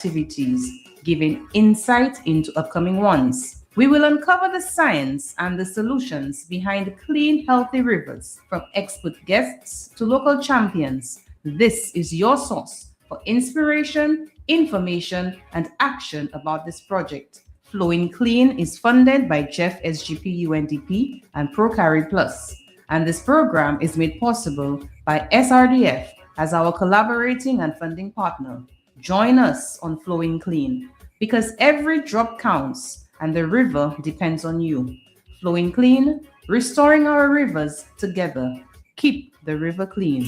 activities, giving insight into upcoming ones. We will uncover the science and the solutions behind clean, healthy rivers. From expert guests to local champions, this is your source for inspiration, information, and action about this project. Flowing Clean is funded by Jeff SGP UNDP and ProCarry Plus, and this program is made possible by SRDF as our collaborating and funding partner. Join us on Flowing Clean because every drop counts and the river depends on you. Flowing Clean, restoring our rivers together. Keep the river clean.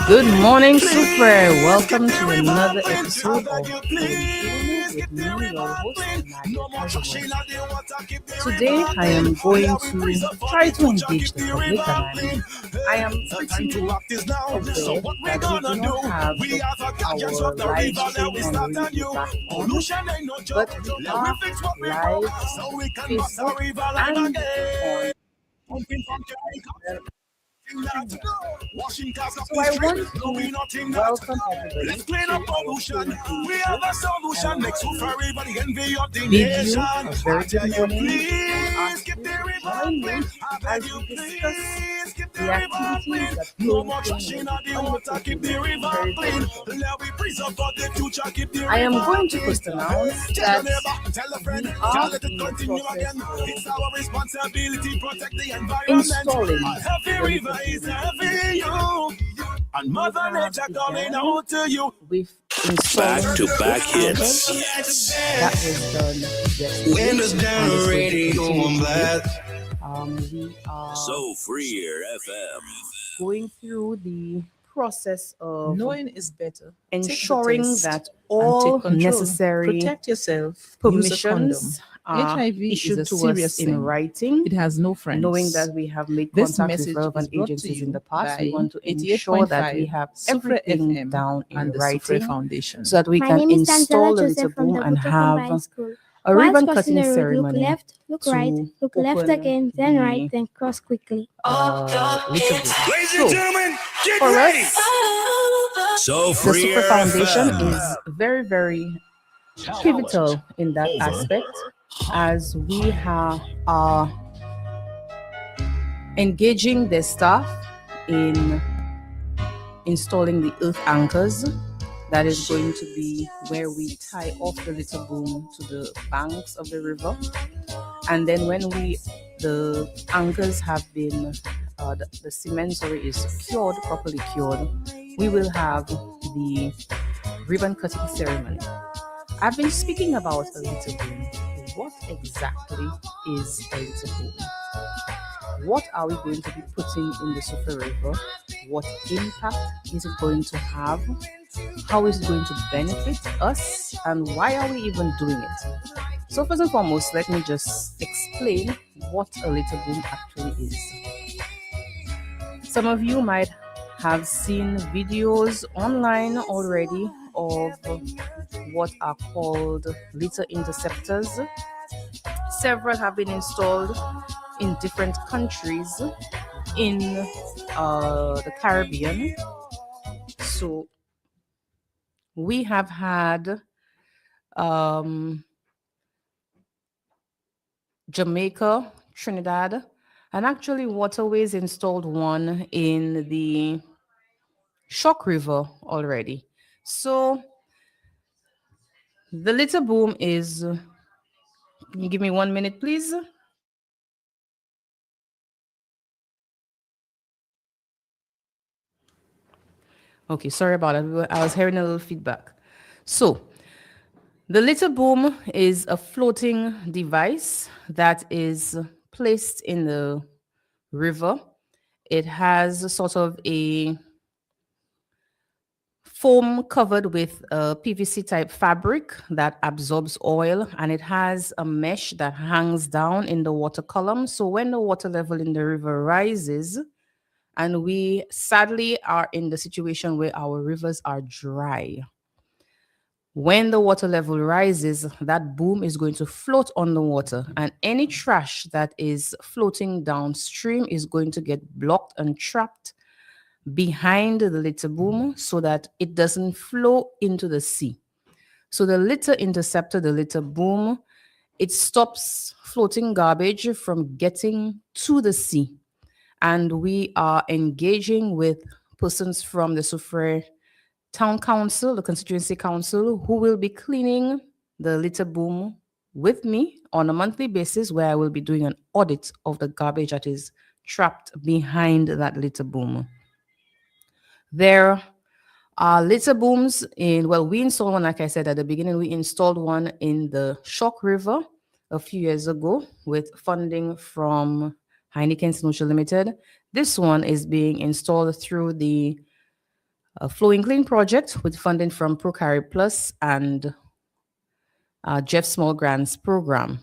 Good morning, Super. Welcome to another episode of Flowing Clean with me, your host, Nadia. Today, I am going to try to engage the public, and I am pretty aware that we do not have our live stream on radio back on, but we are live on Facebook and on so I want to welcome everybody to We have a solution next to for everybody envy of the video. nation. A very good morning. Please keep the river clean. As we discuss the activities that no more trashing on the water. Keep the river clean. Let we preserve for the future. Keep the river I am going to first announce that tell a friend, we tell are it to in the continue process again. of It's our responsibility to protect the environment. installing A heavy river is heavy you. And Mother Nature calling out to you. with installing Back-to-back hits. that was done yesterday. Windows down, and is radio going to on continue black. today. We are So Freer FM. going through the process of Knowing is better. ensuring Take the test that and all take control. necessary Protect yourself. Use a permissions are HIV is issued a to us serious in thing. writing. It has no friends. Knowing that we have made This contact with message relevant is brought to agencies in you the past, we by want to ensure that we 88.5 have Sufre everything FM down in and the Sufre writing Foundation. so that we My can name is install Angela the Joseph little from boom the and Buto have Combined School. a While ribbon crossing cutting the road, look ceremony left, look right, to look left open again, then the right, then cross quickly. little boom. Ladies So, and gentlemen, get for ready. us, So the Freer Super Foundation FM. is very, very pivotal in that aspect as we are engaging the staff in installing the earth anchors. That is going to be where we tie off the little boom to the banks of the river. And then when the anchors have been, the cement is cured, properly cured, we will have the ribbon cutting ceremony. I've been speaking about a little boom. What exactly is a little boom? What are we going to be putting in the Sufre River? What impact is it going to have? How is it going to benefit us? And why are we even doing it? So first and foremost, let me just explain what a little boom actually is. Some of you might have seen videos online already of what are called litter interceptors. Several have been installed in different countries in the Caribbean. So we have had Jamaica, Trinidad, and actually Waterways installed one in the Shock River already. So the little boom is, can you give me 1 minute, please? Okay, sorry about it. I was hearing a little feedback. So the little boom is a floating device that is placed in the river. It has a sort of a foam covered with a PVC type fabric that absorbs oil, and it has a mesh that hangs down in the water column. So when the water level in the river rises, and we sadly are in the situation where our rivers are dry, when the water level rises, that boom is going to float on the water, and any trash that is floating downstream is going to get blocked and trapped behind the litter boom so that it doesn't flow into the sea. So the litter interceptor, the litter boom, it stops floating garbage from getting to the sea. And we are engaging with persons from the Soufriere Town Council, the Constituency Council, who will be cleaning the litter boom with me on a monthly basis, where I will be doing an audit of the garbage that is trapped behind that litter boom. There are litter booms we installed one, like I said at the beginning, we installed one in the Shock River a few years ago with funding from Heineken Social Limited. This one is being installed through the Flowing Clean project with funding from Procari Plus and Jeff Small Grants program.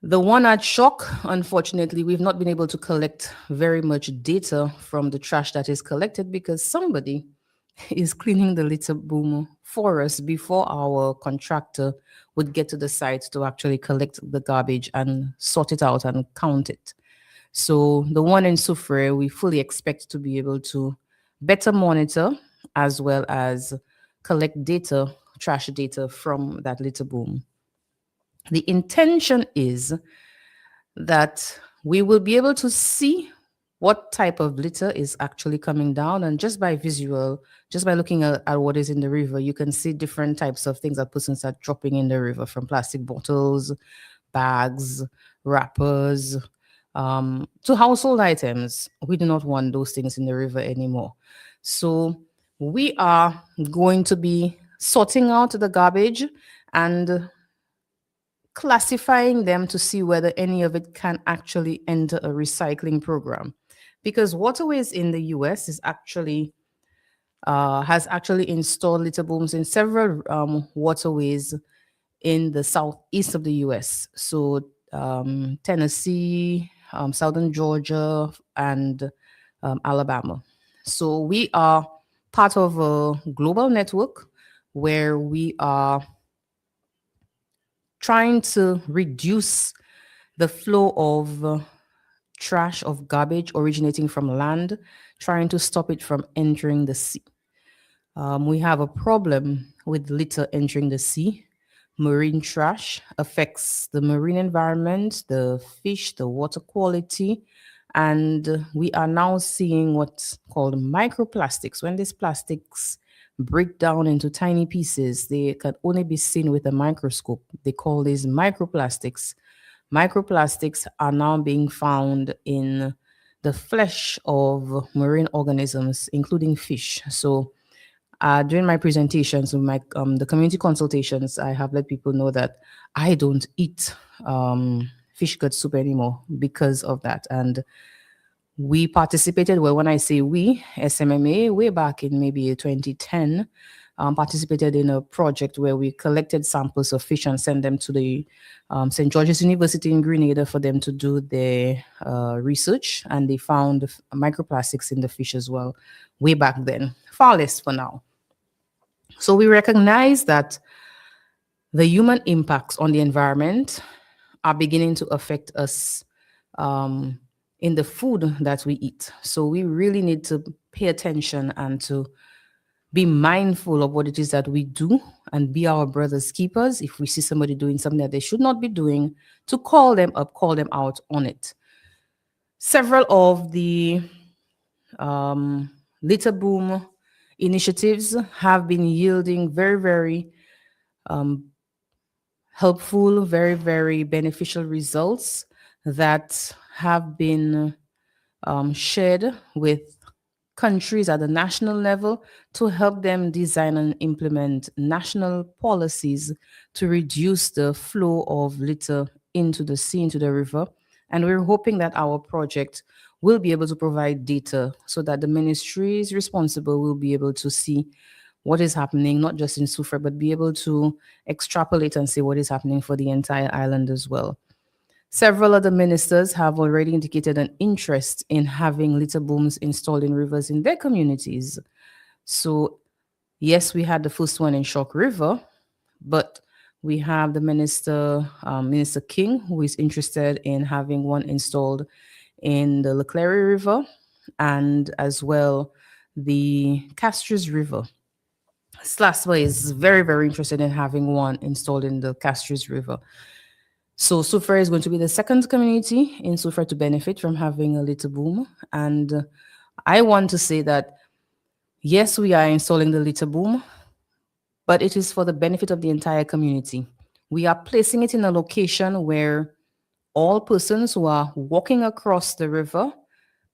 The one at Shock, unfortunately, we've not been able to collect very much data from the trash that is collected because somebody is cleaning the litter boom for us before our contractor would get to the site to actually collect the garbage and sort it out and count it. So the one in Soufriere, we fully expect to be able to better monitor as well as collect data, trash data from that litter boom. The intention is that we will be able to see what type of litter is actually coming down, and just by looking at what is in the river, you can see different types of things that persons are dropping in the river, from plastic bottles, bags, wrappers, to household items. We do not want those things in the river anymore. So we are going to be sorting out the garbage and classifying them to see whether any of it can actually enter a recycling program. Because Waterways in the US has actually installed litter booms in several waterways in the southeast of the US. So Tennessee, southern Georgia, and Alabama. So we are part of a global network where we are trying to reduce the flow of trash, of garbage originating from land, trying to stop it from entering the sea. We have a problem with litter entering the sea. Marine trash affects the marine environment, the fish, the water quality, and we are now seeing what's called microplastics. When these plastics break down into tiny pieces, they can only be seen with a microscope. They call these microplastics. Microplastics are now being found in the flesh of marine organisms, including fish. So during my presentations, the community consultations, I have let people know that I don't eat fish gut soup anymore because of that. And we participated, well, when I say we, SMMA, way back in maybe 2010, participated in a project where we collected samples of fish and sent them to the St. George's University in Grenada for them to do their research. And they found microplastics in the fish as well, way back then, far less for now. So we recognize that the human impacts on the environment are beginning to affect us in the food that we eat. So we really need to pay attention and to be mindful of what it is that we do and be our brother's keepers. If we see somebody doing something that they should not be doing, to call them up, call them out on it. Several of the litter boom initiatives have been yielding very, very helpful, very, very beneficial results that have been shared with countries at the national level to help them design and implement national policies to reduce the flow of litter into the sea, into the river. And we're hoping that our project will be able to provide data so that the ministries responsible will be able to see what is happening, not just in Soufriere, but be able to extrapolate and see what is happening for the entire island as well. Several other ministers have already indicated an interest in having litter booms installed in rivers in their communities. So yes, we had the first one in Shock River, but we have the Minister King, who is interested in having one installed in the Leclerc River and as well the Castries River. SLASWA is very, very interested in having one installed in the Castries River. So Sufra is going to be the second community in Sufra to benefit from having a little boom. And I want to say that, yes, we are installing the litter boom, but it is for the benefit of the entire community. We are placing it in a location where all persons who are walking across the river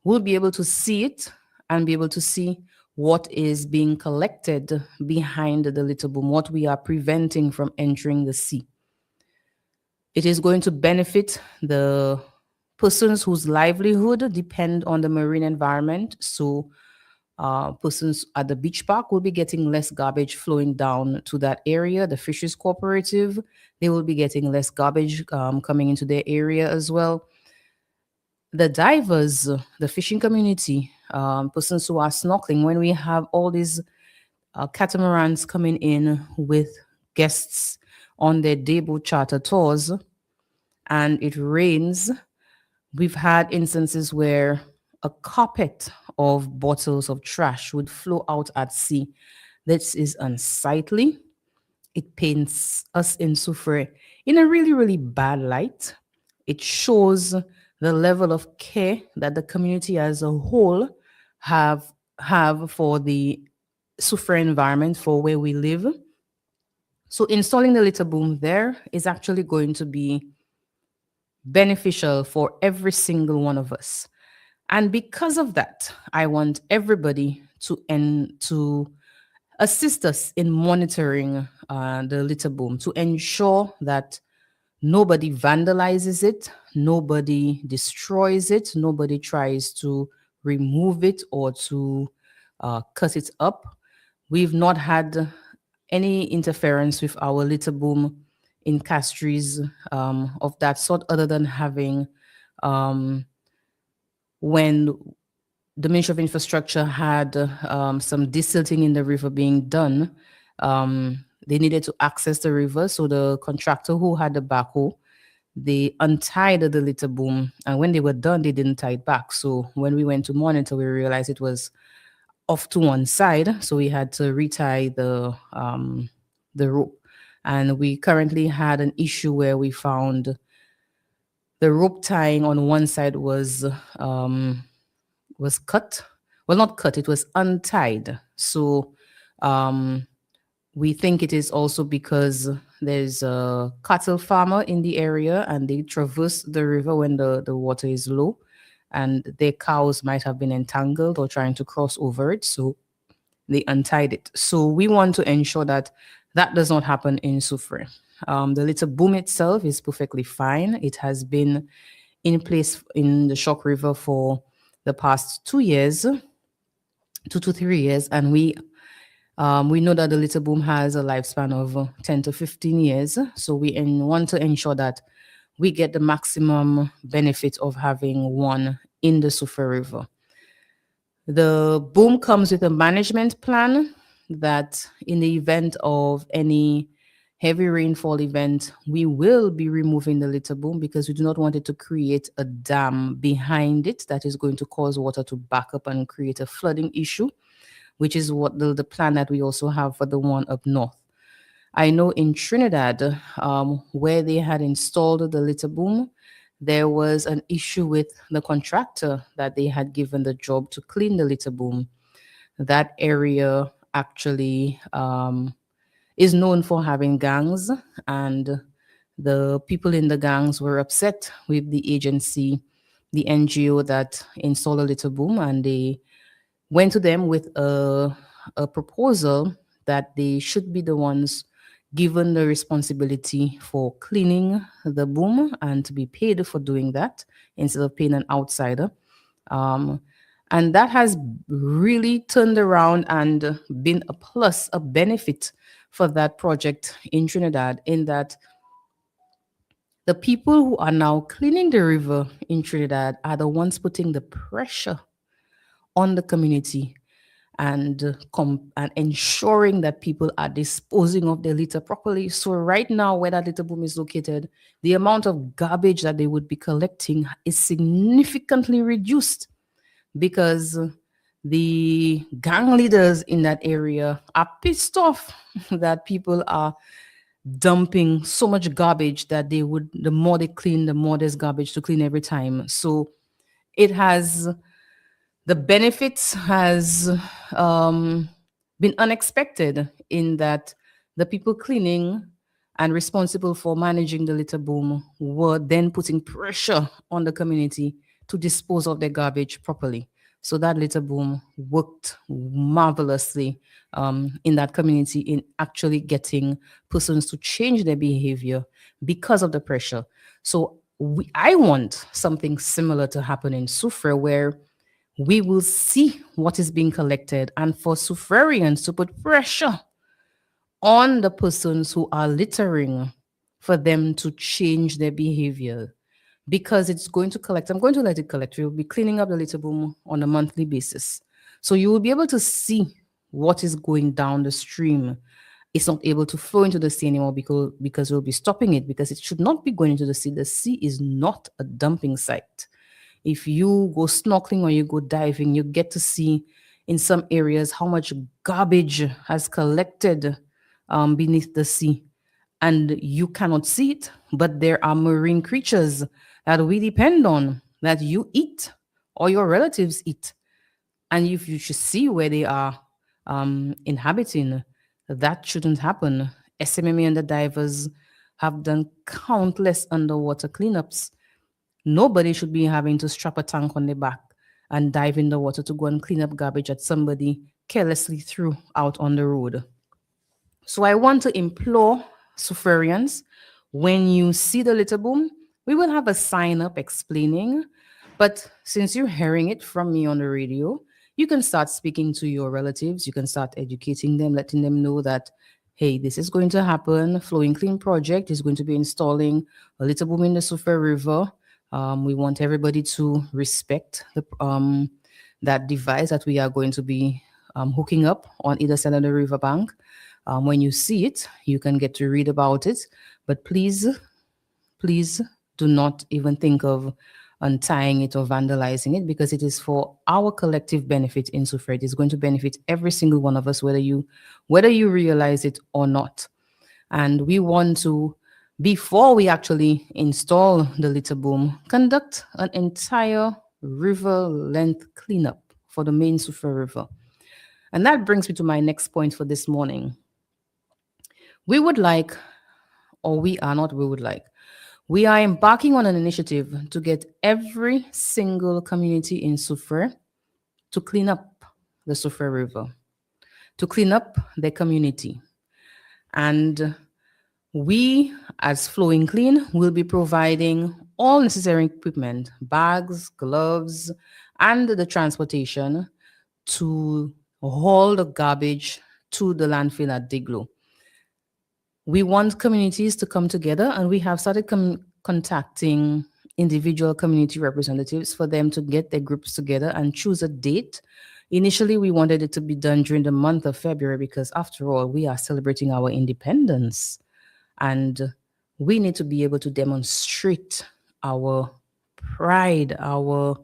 will be able to see it and be able to see what is being collected behind the litter boom, what we are preventing from entering the sea. It is going to benefit the persons whose livelihood depend on the marine environment. So persons at the beach park will be getting less garbage flowing down to that area. The Fisheries Cooperative, they will be getting less garbage coming into their area as well. The divers, the fishing community, persons who are snorkeling, when we have all these catamarans coming in with guests on their dayboat charter tours and it rains, we've had instances where a carpet of bottles of trash would flow out at sea. This is unsightly. It paints us in Sufre in a really, really bad light. It shows the level of care that the community as a whole have for the Sufre environment, for where we live. So installing the litter boom there is actually going to be beneficial for every single one of us. And because of that, I want everybody to assist us in monitoring the litter boom, to ensure that nobody vandalizes it, nobody destroys it, nobody tries to remove it or to cut it up. We've not had any interference with our litter boom in Castries of that sort, other than having when the Ministry of Infrastructure had some desilting in the river being done, they needed to access the river. So the contractor who had the backhoe, they untied the litter boom. And when they were done, they didn't tie it back. So when we went to monitor, we realized it was off to one side. So we had to retie the rope. And we currently had an issue where we found the rope tying on one side was cut. Well, not cut, it was untied. So we think it is also because there's a cattle farmer in the area and they traverse the river when the water is low, and their cows might have been entangled or trying to cross over it. So they untied it. So we want to ensure that that does not happen in Sufre. The litter boom itself is perfectly fine. It has been in place in the Shock River for the past 2 years, 2 to 3 years, and we know that the litter boom has a lifespan of 10 to 15 years. So we want to ensure that we get the maximum benefit of having one in the Sufre River. The boom comes with a management plan that in the event of any heavy rainfall event, we will be removing the litter boom because we do not want it to create a dam behind it that is going to cause water to back up and create a flooding issue, which is what the plan that we also have for the one up north. I know in Trinidad, where they had installed the litter boom, there was an issue with the contractor that they had given the job to clean the litter boom. That area actually is known for having gangs, and the people in the gangs were upset with the agency, the NGO that installed a litter boom, and they went to them with a proposal that they should be the ones given the responsibility for cleaning the boom and to be paid for doing that instead of paying an outsider. And that has really turned around and been a plus, a benefit for that project in Trinidad, in that the people who are now cleaning the river in Trinidad are the ones putting the pressure on the community and ensuring that people are disposing of their litter properly. So right now, where that litter boom is located, the amount of garbage that they would be collecting is significantly reduced. because the gang leaders in that area are pissed off that people are dumping so much garbage that the more they clean, the more there's garbage to clean every time. So it has, the benefits has been unexpected in that the people cleaning and responsible for managing the litter boom were then putting pressure on the community to dispose of their garbage properly. So that litter boom worked marvelously in that community in actually getting persons to change their behavior because of the pressure. So I want something similar to happen in Soufrière, where we will see what is being collected, and for Soufrierians to put pressure on the persons who are littering for them to change their behavior, because it's going to collect. I'm going to let it collect. We'll be cleaning up the litter boom on a monthly basis. So you will be able to see what is going down the stream. It's not able to flow into the sea anymore because we'll be stopping it, because it should not be going into the sea. The sea is not a dumping site. If you go snorkeling or you go diving, you get to see in some areas how much garbage has collected beneath the sea. And you cannot see it, but there are marine creatures that we depend on, that you eat or your relatives eat. And if you should see where they are inhabiting, that shouldn't happen. SMMA and the divers have done countless underwater cleanups. Nobody should be having to strap a tank on their back and dive in the water to go and clean up garbage that somebody carelessly threw out on the road. So I want to implore Soufrierians, when you see the litter boom, we will have a sign up explaining. But since you're hearing it from me on the radio, you can start speaking to your relatives. You can start educating them, letting them know that, hey, this is going to happen. Flowing Clean Project is going to be installing a litter boom in the Soufrière River. We want everybody to respect that device that we are going to be hooking up on either side of the riverbank. When you see it, you can get to read about it. But please do not even think of untying it or vandalizing it, because it is for our collective benefit in Soufrière. It is going to benefit every single one of us, whether you realize it or not. And we want to, before we actually install the litter boom, conduct an entire river length cleanup for the main Soufrière River. And that brings me to my next point for this morning. We would like, or we are not, we would like, we are embarking on an initiative to get every single community in Soufrière to clean up the Soufrière River, to clean up their community. And we, as Flowing Clean, will be providing all necessary equipment, bags, gloves, and the transportation to haul the garbage to the landfill at Diglo. We want communities to come together, and we have started contacting individual community representatives for them to get their groups together and choose a date. Initially, we wanted it to be done during the month of February because, after all, we are celebrating our independence, and we need to be able to demonstrate our pride, our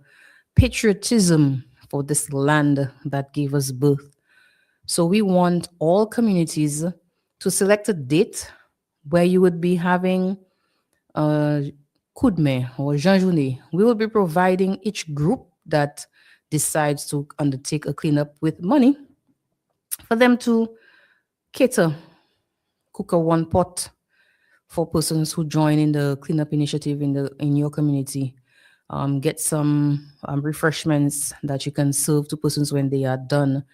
patriotism for this land that gave us birth. So we want all communities to select a date where you would be having Kudme or Jean Jounet. We will be providing each group that decides to undertake a cleanup with money for them to cater, cook a one pot for persons who join in the cleanup initiative in your community. Get some refreshments that you can serve to persons when they are done.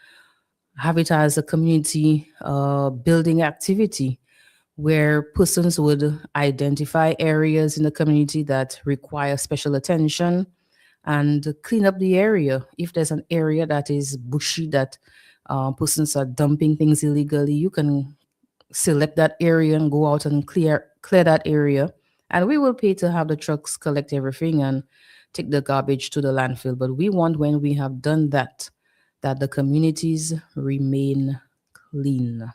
Have it as a community building activity where persons would identify areas in the community that require special attention and clean up the area. If there's an area that is bushy, that persons are dumping things illegally, you can select that area and go out and clear that area. And we will pay to have the trucks collect everything and take the garbage to the landfill. But we want, when we have done that the communities remain clean.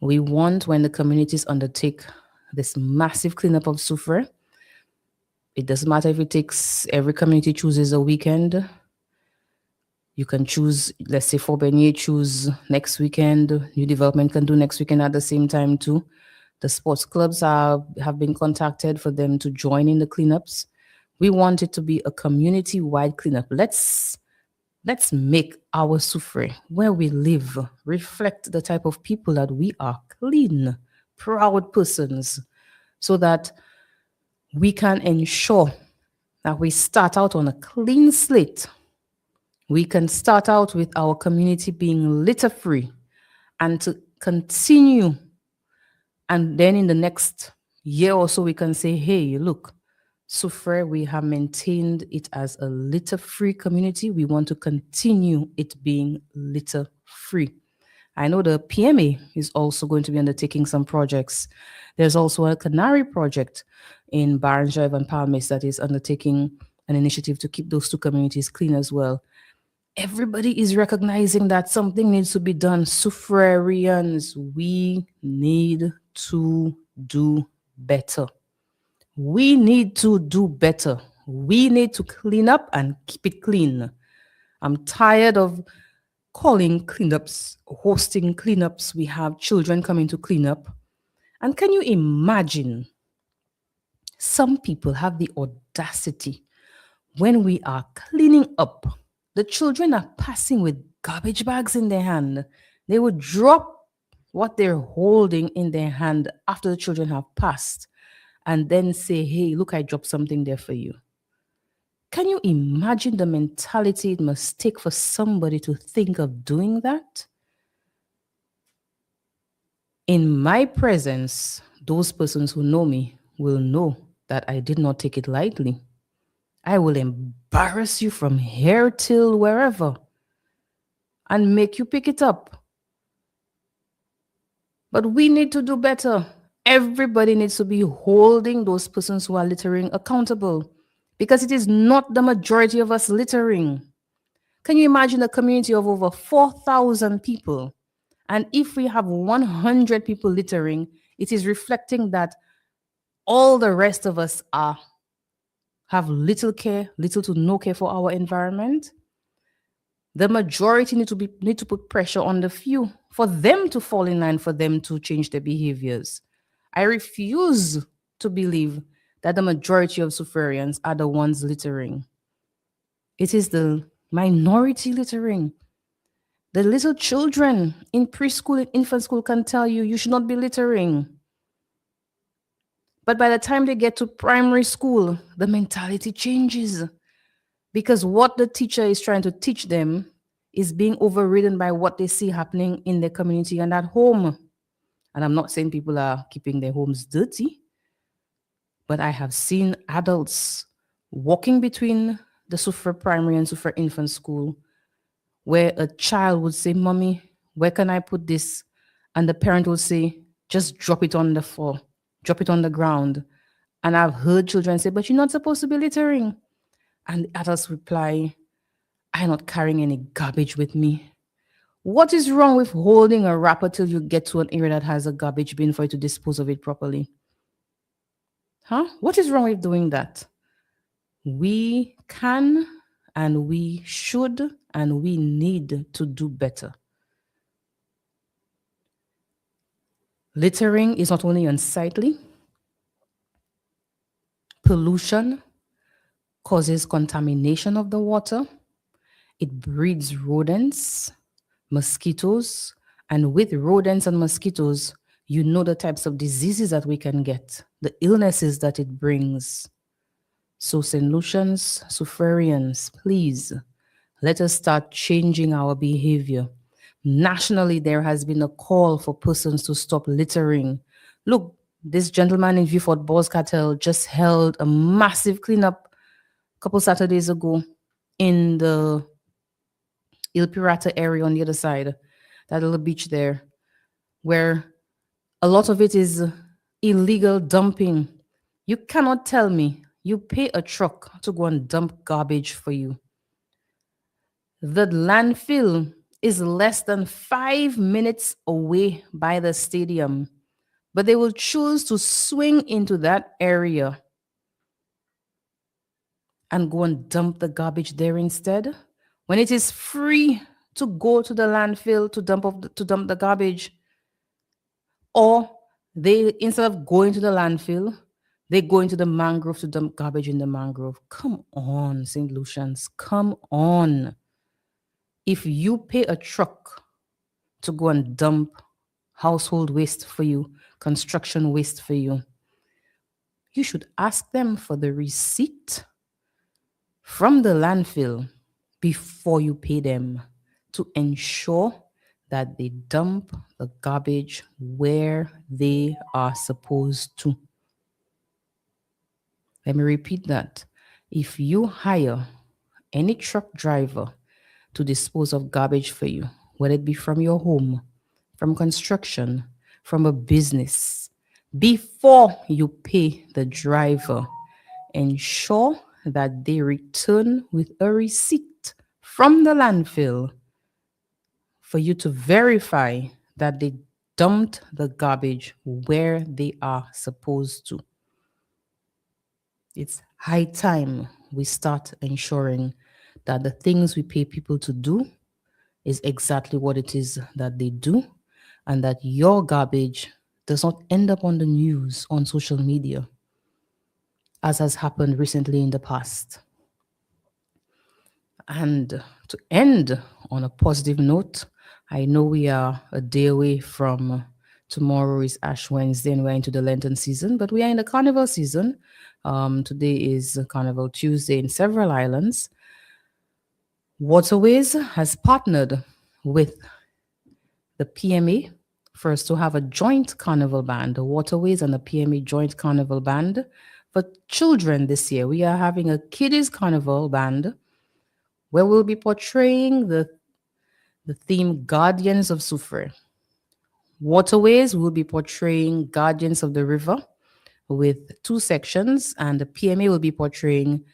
We want, when the communities undertake this massive cleanup of Soufrière, It doesn't matter if it takes, every community chooses a weekend. You can choose, let's say for Benye, choose next weekend. New development can do next weekend at the same time too. The sports clubs have been contacted for them to join in the cleanups. We want it to be a community-wide cleanup. Let's make our Soufrière, where we live, reflect the type of people that we are: clean, proud persons, so that we can ensure that we start out on a clean slate. We can start out with our community being litter-free and to continue. And then in the next year or so, we can say, hey, look, Soufrière, we have maintained it as a litter-free community. We want to continue it being litter-free. I know the PMA is also going to be undertaking some projects. There's also a Canary project in Baranjov and Palmis that is undertaking an initiative to keep those two communities clean as well. Everybody is recognizing that something needs to be done. Soufriérians, we need to do better. We need to do better. We need to clean up and keep it clean. I'm tired of calling cleanups, hosting cleanups. We have children coming to clean up. And can you imagine? Some people have the audacity when we are cleaning up. The children are passing with garbage bags in their hand. They would drop what they're holding in their hand after the children have passed and then say, hey, look, I dropped something there for you. Can you imagine the mentality it must take for somebody to think of doing that? In my presence, those persons who know me will know that I did not take it lightly. I will embarrass you from here till wherever and make you pick it up. But we need to do better. Everybody needs to be holding those persons who are littering accountable, because it is not the majority of us littering. Can you imagine a community of over 4,000 people? And if we have 100 people littering, it is reflecting that all the rest of us have little to no care for our environment. The majority need to put pressure on the few for them to fall in line, for them to change their behaviors. I refuse to believe that the majority of Soufriérians are the ones littering. It is the minority littering. The little children in preschool and infant school can tell you, you should not be littering. But by the time they get to primary school, the mentality changes, because what the teacher is trying to teach them is being overridden by what they see happening in their community and at home. And I'm not saying people are keeping their homes dirty, but I have seen adults walking between the Soufrière primary and Soufrière infant school where a child would say, Mommy, where can I put this? And the parent would say, just drop it on the floor. Drop it on the ground. And I've heard children say, but you're not supposed to be littering. And the adults reply, I'm not carrying any garbage with me. What is wrong with holding a wrapper till you get to an area that has a garbage bin for you to dispose of it properly? What is wrong with doing that? We can and we should and we need to do better. Littering is not only unsightly, pollution causes contamination of the water. It breeds rodents, mosquitoes, and with rodents and mosquitoes, you know the types of diseases that we can get, the illnesses that it brings. So St. Lucians, Soufriérians, please, let us start changing our behavior. Nationally, there has been a call for persons to stop littering. Look, this gentleman in Vieux-Fort Boz-Cartel just held a massive cleanup a couple Saturdays ago in the Il Pirata area on the other side, that little beach there, where a lot of it is illegal dumping. You cannot tell me you pay a truck to go and dump garbage for you. The landfill is less than 5 minutes away by the stadium, but they will choose to swing into that area and go and dump the garbage there instead? When it is free to go to the landfill to dump the garbage, or they, instead of going to the landfill, they go into the mangrove to dump garbage in the mangrove. Come on, St. Lucians, come on. If you pay a truck to go and dump household waste for you, construction waste for you, you should ask them for the receipt from the landfill before you pay them, to ensure that they dump the garbage where they are supposed to. Let me repeat that. If you hire any truck driver to dispose of garbage for you, whether it be from your home, from construction, from a business, before you pay the driver, ensure that they return with a receipt from the landfill for you to verify that they dumped the garbage where they are supposed to. It's high time we start ensuring that the things we pay people to do is exactly what it is that they do, and that your garbage does not end up on the news, on social media, as has happened recently in the past. And to end on a positive note, I know we are a day away from tomorrow is Ash Wednesday and we're into the Lenten season, but we are in the Carnival season. Today is Carnival Tuesday in several islands. Waterways has partnered with the PMA for us to have a joint carnival band, the Waterways and the PMA joint carnival band. For children this year, we are having a kiddies carnival band where we'll be portraying the theme Guardians of Soufrière. Waterways will be portraying Guardians of the River with 2 sections, and the PMA will be portraying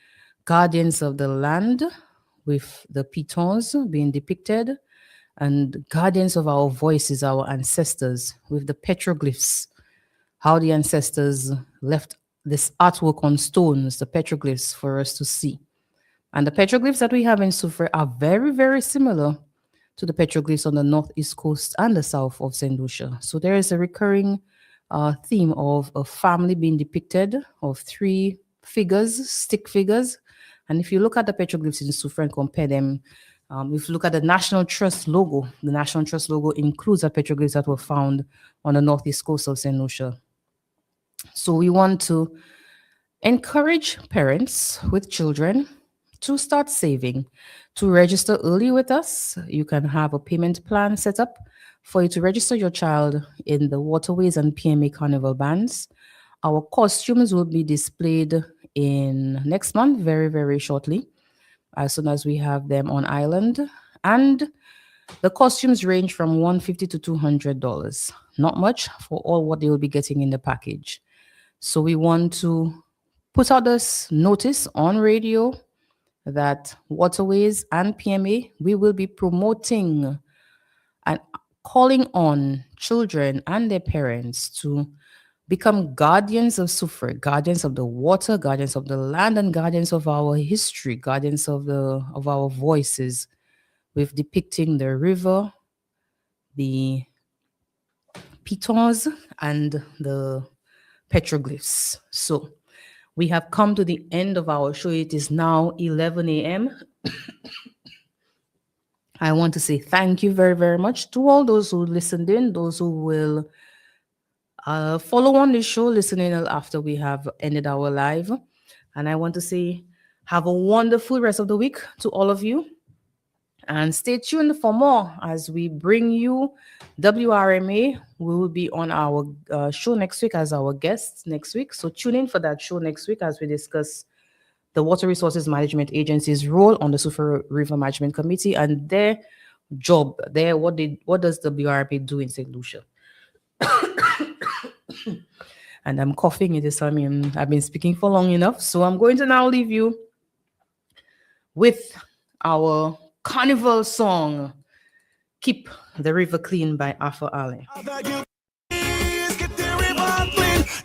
Guardians of the Land with the pitons being depicted, and Guardians of our Voices, our ancestors, with the petroglyphs, how the ancestors left this artwork on stones, the petroglyphs, for us to see. And the petroglyphs that we have in Soufrière are very, very similar to the petroglyphs on the northeast coast and the south of St. Lucia. So there is a recurring theme of a family being depicted of 3 figures, stick figures. And if you look at the petroglyphs in Soufrière and compare them, if you look at the National Trust logo, the National Trust logo includes the petroglyphs that were found on the northeast coast of St. Lucia. So we want to encourage parents with children to start saving, to register early with us. You can have a payment plan set up for you to register your child in the Waterways and PMA Carnival bands. Our costumes will be displayed in next month, very, very shortly, as soon as we have them on island. And the costumes range from $150 to $200. Not much for all what they will be getting in the package. So we want to put out this notice on radio that Waterways and PMA, we will be promoting and calling on children and their parents to become guardians of Soufrière, guardians of the water, guardians of the land, and guardians of our history, guardians of our voices, with depicting the river, the pitons, and the petroglyphs. So we have come to the end of our show. It is now 11 a.m. I want to say thank you very, very much to all those who listened in, those who will follow on the show, listening after we have ended our live. And I want to say have a wonderful rest of the week to all of you. And stay tuned for more as we bring you WRMA. We will be on our show next week as our guests next week. So tune in for that show next week as we discuss the Water Resources Management Agency's role on the Soufrière River Management Committee and their job there. What does WRMA do in St. Lucia? And I'm coughing. It is, I've been speaking for long enough. So I'm going to now leave you with our carnival song, Keep the River Clean by Afro Ali.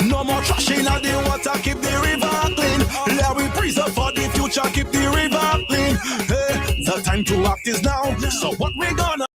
No more trash in the water, keep the river clean. Let we preserve for the future. future, keep the river clean. Hey, the time to act is now. So what we gonna